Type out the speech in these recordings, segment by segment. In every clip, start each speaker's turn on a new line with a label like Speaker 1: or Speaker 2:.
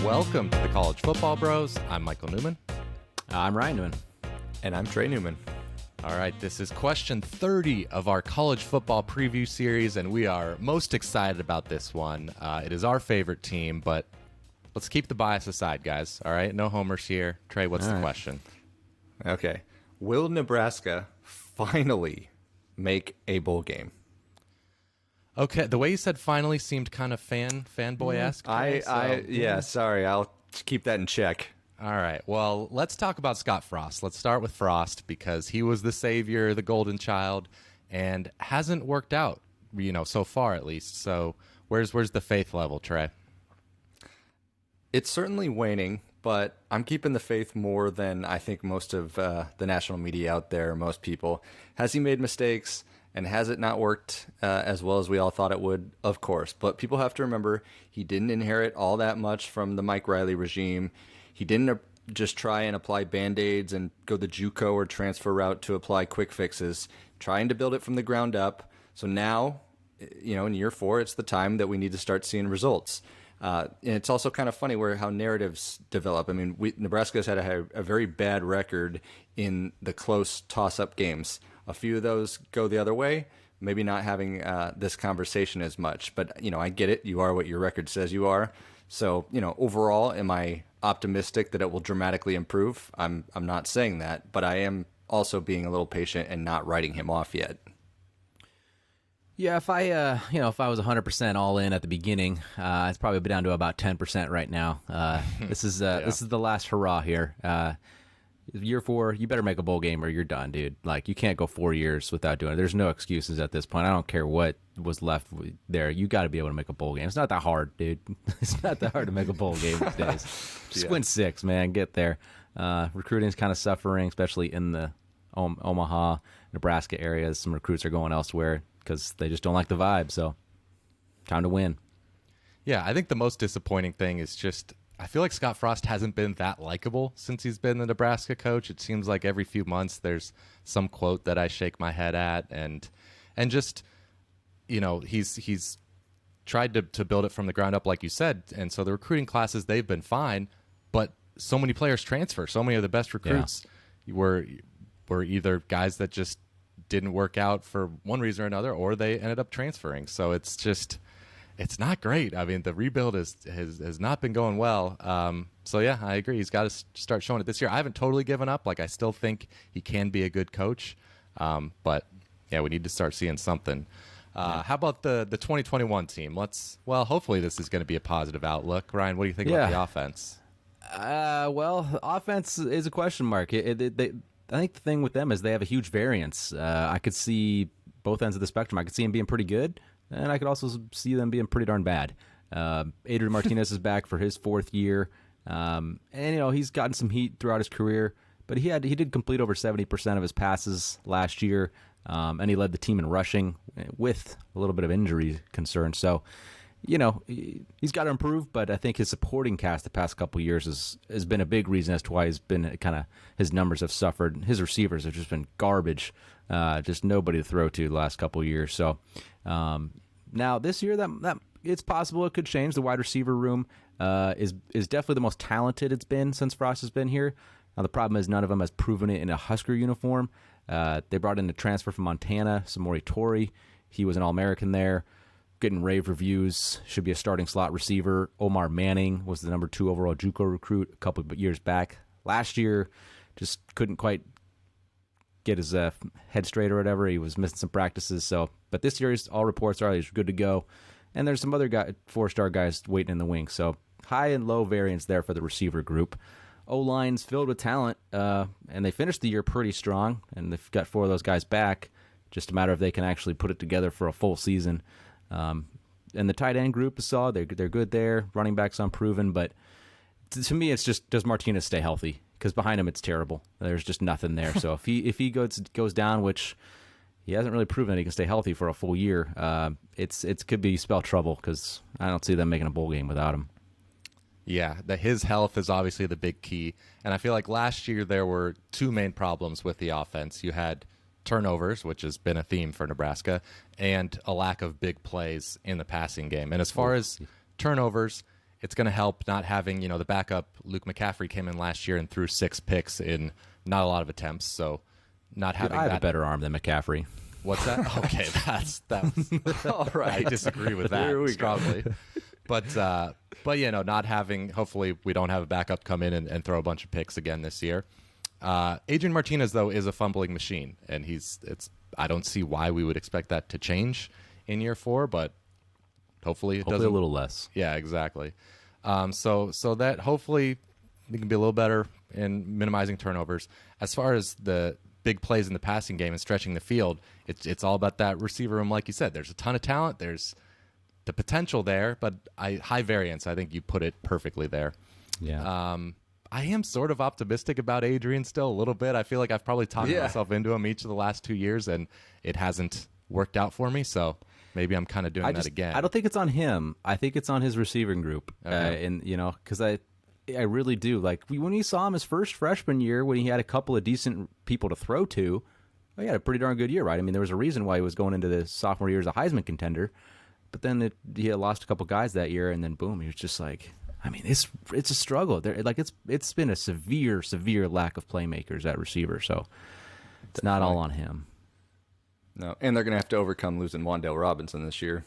Speaker 1: Welcome to the College Football Bros. I'm Michael Newman.
Speaker 2: I'm Ryan Newman.
Speaker 3: And I'm Trey Newman.
Speaker 1: All right, this is question 30 of our college football preview series, and we are most excited about this one. It is our favorite team, but let's keep the bias aside, guys. All right, no homers here. Trey, what's the question?
Speaker 3: Okay. Will Nebraska finally make a bowl game?
Speaker 1: Okay, the way you said finally seemed kind of fanboy-esque.
Speaker 3: Sorry. I'll keep that in check.
Speaker 1: All right, well, let's talk about Scott Frost. Let's start with Frost because he was the savior, the golden child, and hasn't worked out, so far at least. So where's the faith level, Trey?
Speaker 3: It's certainly waning, but I'm keeping the faith more than I think most of the national media out there, most people. Has he made mistakes? And has it not worked as well as we all thought it would? Of course. But people have to remember he didn't inherit all that much from the Mike Riley regime. He didn't just try and apply Band-Aids and go the JUCO or transfer route to apply quick fixes, trying to build it from the ground up. So now, in year 4, it's the time that we need to start seeing results. And it's also kind of funny how narratives develop. I mean, Nebraska's had a very bad record in the close toss-up games. A few of those go the other way, maybe not having this conversation as much. But, I get it. You are what your record says you are. So, overall, am I optimistic that it will dramatically improve? I'm not saying that, but I am also being a little patient and not writing him off yet.
Speaker 2: Yeah, if I was 100% all in at the beginning, it's probably down to about 10% right now. This is the last hurrah here. Year 4, you better make a bowl game or you're done, dude. Like, you can't go 4 years without doing it. There's no excuses at this point. I don't care what was left there. You got to be able to make a bowl game. It's not that hard, dude. It's not that hard to make a bowl game these days. Just win 6, man. Get there. Recruiting's kind of suffering, especially in the Omaha, Nebraska areas. Some recruits are going elsewhere because they just don't like the vibe. So, time to win.
Speaker 1: Yeah, I think the most disappointing thing is just I feel like Scott Frost hasn't been that likable since he's been the Nebraska coach. It seems like every few months there's some quote that I shake my head at, and just he's tried to build it from the ground up, like you said, and so the recruiting classes, they've been fine, but so many players transfer. So many of the best recruits were either guys that just didn't work out for one reason or another, or they ended up transferring. So it's not great. I mean, the rebuild has not been going well. So, yeah, I agree. He's got to start showing it this year. I haven't totally given up. Like, I still think he can be a good coach. But, yeah, we need to start seeing something. How about the 2021 team? Hopefully this is going to be a positive outlook. Ryan, what do you think about the offense?
Speaker 2: Offense is a question mark. I think the thing with them is they have a huge variance. I could see both ends of the spectrum. I could see them being pretty good. And I could also see them being pretty darn bad. Adrian Martinez is back for his 4th year. And he's gotten some heat throughout his career. But he did complete over 70% of his passes last year. And he led the team in rushing with a little bit of injury concern. So, he's got to improve. But I think his supporting cast the past couple of years has been a big reason as to why he's been his numbers have suffered. His receivers have just been garbage. Just nobody to throw to the last couple of years. So, now this year that it's possible it could change. The wide receiver room is definitely the most talented it's been since Frost has been here. Now the problem is none of them has proven it in a Husker uniform. They brought in a transfer from Montana, Samori Torrey. He was an All-American there, getting rave reviews. Should be a starting slot receiver. Omar Manning was the number 2 overall JUCO recruit a couple of years back. Last year, just couldn't quite get his head straight or whatever. He was missing some practices. But this year, all reports are he's good to go. And there's some other 4-star guys waiting in the wings. So high and low variance there for the receiver group. O-line's filled with talent, and they finished the year pretty strong. And they've got 4 of those guys back. Just a matter of they can actually put it together for a full season. And the tight end group is solid. They're good there. Running backs unproven, but to me, it's just, does Martinez stay healthy? Because behind him, it's terrible. There's just nothing there. So if he goes down, which he hasn't really proven that he can stay healthy for a full year, it could be spell trouble because I don't see them making a bowl game without him.
Speaker 1: Yeah, his health is obviously the big key. And I feel like last year there were 2 main problems with the offense. You had turnovers, which has been a theme for Nebraska, and a lack of big plays in the passing game. And as far as turnovers, it's going to help not having, the backup Luke McCaffrey came in last year and threw 6 picks in not a lot of attempts. So not having
Speaker 2: I have
Speaker 1: that.
Speaker 2: a better arm than McCaffrey.
Speaker 1: What's that? Okay, that's
Speaker 3: All right.
Speaker 1: I disagree with that strongly. But not having, hopefully we don't have a backup come in and throw a bunch of picks again this year. Adrian Martinez, though, is a fumbling machine, and I don't see why we would expect that to change in year 4, but hopefully it doesn't.
Speaker 2: A little less.
Speaker 1: Yeah, exactly. So that hopefully we can be a little better in minimizing turnovers. As far as the big plays in the passing game and stretching the field, it's all about that receiver room, like you said. There's a ton of talent. There's the potential there, but high variance. I think you put it perfectly there.
Speaker 2: Yeah.
Speaker 1: I am sort of optimistic about Adrian still a little bit. I feel like I've probably talked myself into him each of the last 2 years, and it hasn't worked out for me. So maybe I'm kind of doing that again.
Speaker 2: I don't think it's on him. I think it's on his receiving group.
Speaker 1: Okay.
Speaker 2: Because I really do. Like, when you saw him his first freshman year, when he had a couple of decent people to throw to, he had a pretty darn good year, right? I mean, there was a reason why he was going into the sophomore year as a Heisman contender. But then he had lost a couple guys that year, and then boom, he was just like, I mean, it's a struggle. It's been a severe lack of playmakers at receiver, so it's not all on him.
Speaker 3: No, and they're going to have to overcome losing Wan'Dale Robinson this year.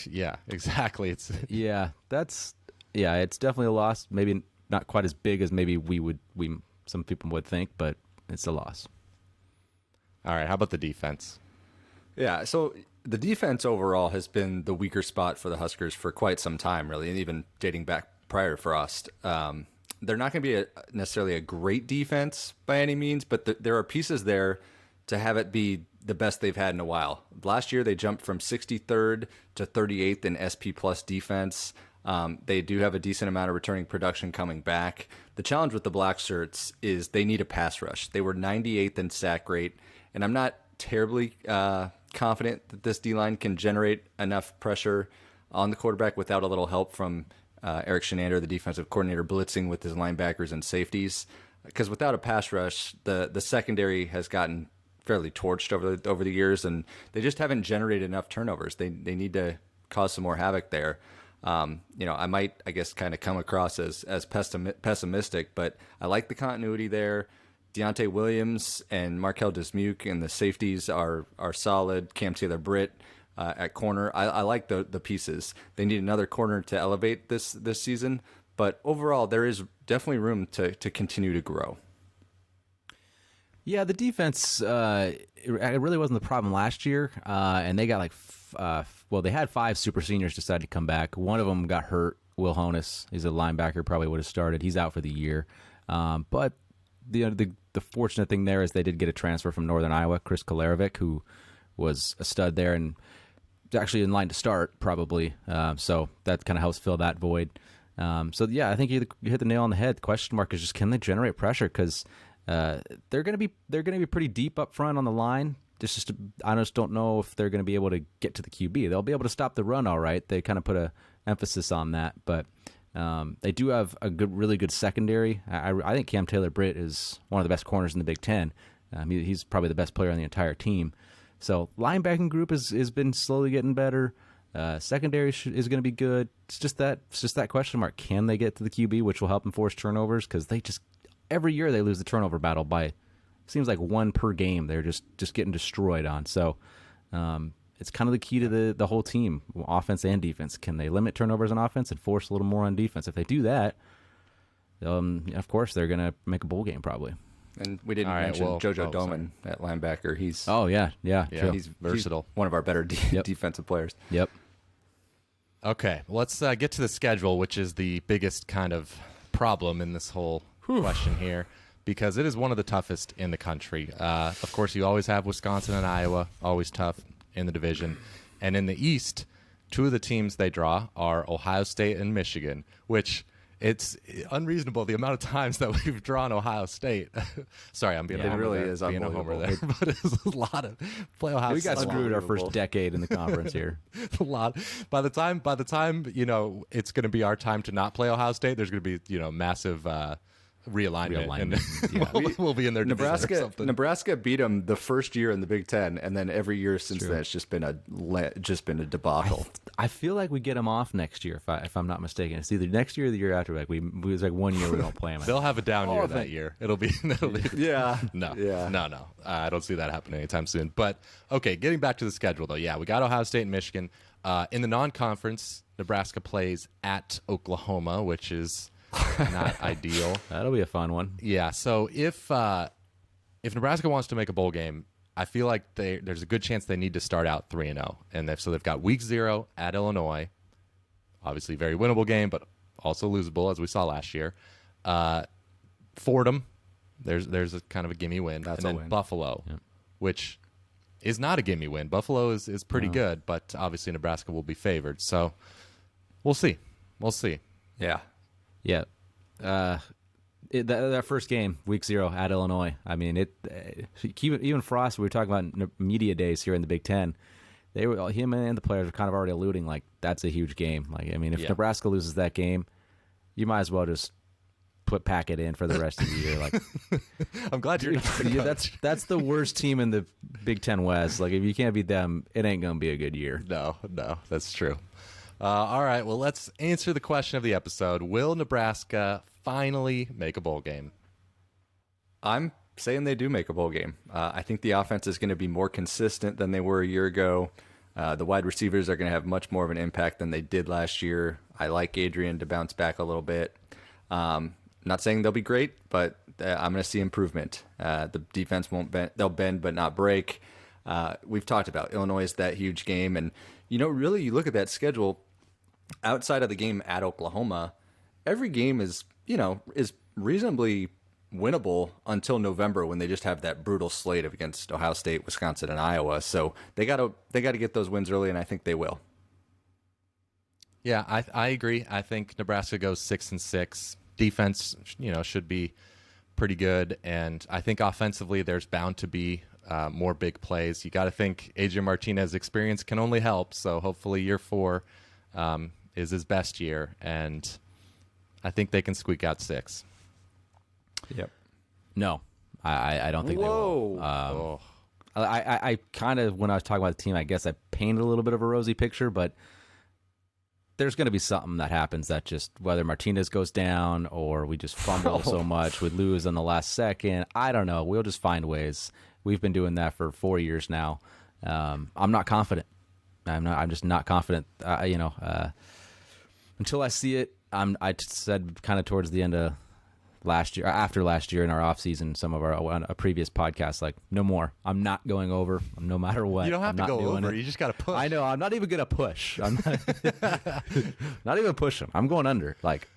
Speaker 1: Yeah, exactly. It's
Speaker 2: definitely a loss. Maybe not quite as big as maybe some people would think, but it's a loss.
Speaker 1: All right. How about the defense?
Speaker 3: Yeah, so the defense overall has been the weaker spot for the Huskers for quite some time, really, and even dating back prior to Frost. They're not going to be necessarily a great defense by any means, but there are pieces there to have it be the best they've had in a while. Last year, they jumped from 63rd to 38th in SP plus defense. They do have a decent amount of returning production coming back. The challenge with the Black Shirts is they need a pass rush. They were 98th in sack rate, and I'm not terribly confident that this D-line can generate enough pressure on the quarterback without a little help from Eric Shenander, the defensive coordinator, blitzing with his linebackers and safeties. Because without a pass rush, the secondary has gotten fairly torched over the years, and they just haven't generated enough turnovers. They need to cause some more havoc there. I might, I guess, kind of come across as pessimistic, but I like the continuity there. Deontay Williams and Markel Dismuke and the safeties are solid. Cam Taylor-Britt at corner. I like the pieces. They need another corner to elevate this season, but overall there is definitely room to continue to grow.
Speaker 2: Yeah, the defense, it really wasn't the problem last year, and they got they had 5 super seniors decide to come back. One of them got hurt. Will Honus, he's a linebacker, probably would have started. He's out for the year, but the fortunate thing there is they did get a transfer from Northern Iowa, Chris Kolarevic, who was a stud there and actually in line to start probably. So that kind of helps fill that void. I think you hit the nail on the head. The question mark is just, can they generate pressure? Because they're gonna be pretty deep up front on the line. I just don't know if they're going to be able to get to the QB. They'll be able to stop the run all right. They kind of put a emphasis on that, but they do have a really good secondary. I think Cam Taylor-Britt is one of the best corners in the Big Ten. He's probably the best player on the entire team. So linebacking group has been slowly getting better. Secondary is going to be good. It's just that question mark. Can they get to the QB, which will help them force turnovers? Because every year they lose the turnover battle by, seems like 1 per game. They're just getting destroyed on. So it's kind of the key to the whole team, offense and defense. Can they limit turnovers on offense and force a little more on defense? If they do that, of course they're going to make a bowl game probably.
Speaker 3: And we didn't mention JoJo Doman at linebacker. He's
Speaker 1: He's versatile.
Speaker 3: He's one of our better defensive players.
Speaker 2: Yep.
Speaker 1: Okay, let's get to the schedule, which is the biggest kind of problem in this whole question here, because it is one of the toughest in the country. Of course, you always have Wisconsin and Iowa, always tough in the division. And in the East, 2 of the teams they draw are Ohio State and Michigan, which it's unreasonable the amount of times that we've drawn Ohio State. Sorry, I'm being a homer
Speaker 3: really
Speaker 1: there,
Speaker 3: is
Speaker 1: being a homer there, but it's a lot of play Ohio
Speaker 2: We
Speaker 1: State.
Speaker 2: got screwed our first decade in the conference here.
Speaker 1: A lot. By the time it's going to be our time to not play Ohio State, there's going to be massive realignment. And we'll be in their division or something.
Speaker 3: Nebraska beat them the first year in the Big Ten, and then every year since then it's just been a debacle.
Speaker 2: I feel like we get them off next year, if I'm not mistaken. It's either next year or the year after. Like it's like 1 year we don't play them.
Speaker 1: They'll have a down year that year. It'll be
Speaker 3: Yeah.
Speaker 1: No.
Speaker 3: Yeah.
Speaker 1: No. I don't see that happening anytime soon. But okay, getting back to the schedule though. Yeah, we got Ohio State and Michigan. In the non-conference, Nebraska plays at Oklahoma, which is not ideal.
Speaker 2: That'll be a fun one.
Speaker 1: Yeah. So if Nebraska wants to make a bowl game, I feel like there's a good chance they need to start out 3-0, and so they've got week 0 at Illinois, obviously very winnable game, but also losable as we saw last year. Fordham, there's a kind of a gimme win,
Speaker 3: That's
Speaker 1: and
Speaker 3: a
Speaker 1: then
Speaker 3: win.
Speaker 1: Buffalo, which is not a gimme win. Buffalo is pretty good, but obviously Nebraska will be favored. So we'll see.
Speaker 3: Yeah.
Speaker 2: Yeah. That first game, week 0 at Illinois. I mean, even Frost. We were talking about media days here in the Big Ten. Him and the players were kind of already alluding like that's a huge game. Like, I mean, if Nebraska loses that game, you might as well just pack it in for the rest of the year. Like,
Speaker 1: I'm glad you're.
Speaker 2: that's the worst team in the Big Ten West. Like, if you can't beat them, it ain't gonna be a good year.
Speaker 1: No, that's true. All right, well, let's answer the question of the episode. Will Nebraska finally make a bowl game?
Speaker 3: I'm saying they do make a bowl game. I think the offense is going to be more consistent than they were a year ago. The wide receivers are going to have much more of an impact than they did last year. I like Adrian to bounce back a little bit. Not saying they'll be great, but I'm going to see improvement. The defense won't bend. They'll bend but not break. We've talked about Illinois is that huge game. And, really you look at that schedule outside of the game at Oklahoma, every game is reasonably winnable until November when they just have that brutal slate against Ohio State, Wisconsin, and Iowa. So they got to get those wins early, and I think they will.
Speaker 1: Yeah, I agree. I think Nebraska goes 6-6. Defense, should be pretty good, and I think offensively there's bound to be more big plays. You got to think Adrian Martinez experience can only help. So hopefully year 4 is his best year, and I think they can squeak out 6.
Speaker 3: Yep.
Speaker 2: No, I don't think they will. I kind of, when I was talking about the team, I guess I painted a little bit of a rosy picture, but there's going to be something that happens that just, whether Martinez goes down or we just fumble so much, we lose in the last second. I don't know. We'll just find ways. We've been doing that for 4 years now. I'm not confident. I'm just not confident. Until I see it, I said kind of towards the end of last year, after last year in our off season, some of a previous podcast, like, no more. I'm not going over, no matter what.
Speaker 1: You don't have to go over.
Speaker 2: It.
Speaker 1: You just got to push.
Speaker 2: I know. I'm not even gonna push. I'm not even pushing. I'm going under. Like,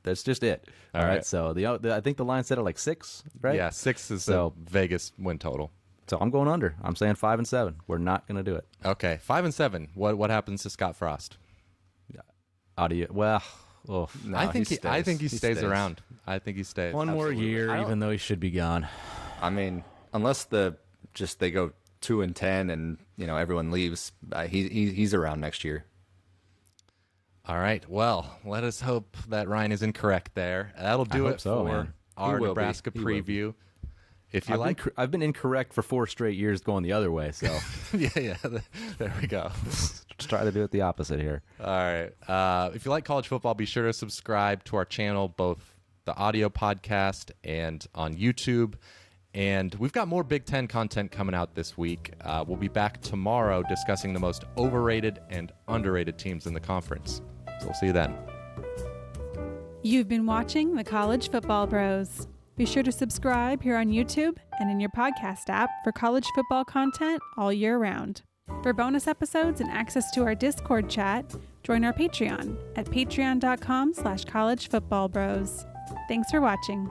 Speaker 2: that's just it. All right. So I think the line set at like 6, right?
Speaker 1: Yeah, 6 is the Vegas win total.
Speaker 2: So I'm going under. I'm saying 5-7. We're not gonna do it.
Speaker 1: Okay, 5-7. What happens to Scott Frost?
Speaker 2: Well.
Speaker 3: No,
Speaker 1: I think he stays around. I think he stays.
Speaker 2: One more year, even though he should be gone.
Speaker 3: I mean, unless they go 2-10 and everyone leaves, he's around next year.
Speaker 1: All right. Well, let us hope that Ryan is incorrect there. That'll do it for our Nebraska preview. If you
Speaker 2: I've been incorrect for 4 straight years going the other way. So
Speaker 1: yeah, there we go.
Speaker 2: Let's try to do it the opposite here.
Speaker 1: All right. If you like college football, be sure to subscribe to our channel, both the audio podcast and on YouTube. And we've got more Big Ten content coming out this week. We'll be back tomorrow discussing the most overrated and underrated teams in the conference. So we'll see you then.
Speaker 4: You've been watching the College Football Bros. Be sure to subscribe here on YouTube and in your podcast app for college football content all year round. For bonus episodes and access to our Discord chat, join our Patreon at patreon.com/collegefootballbros. Thanks for watching.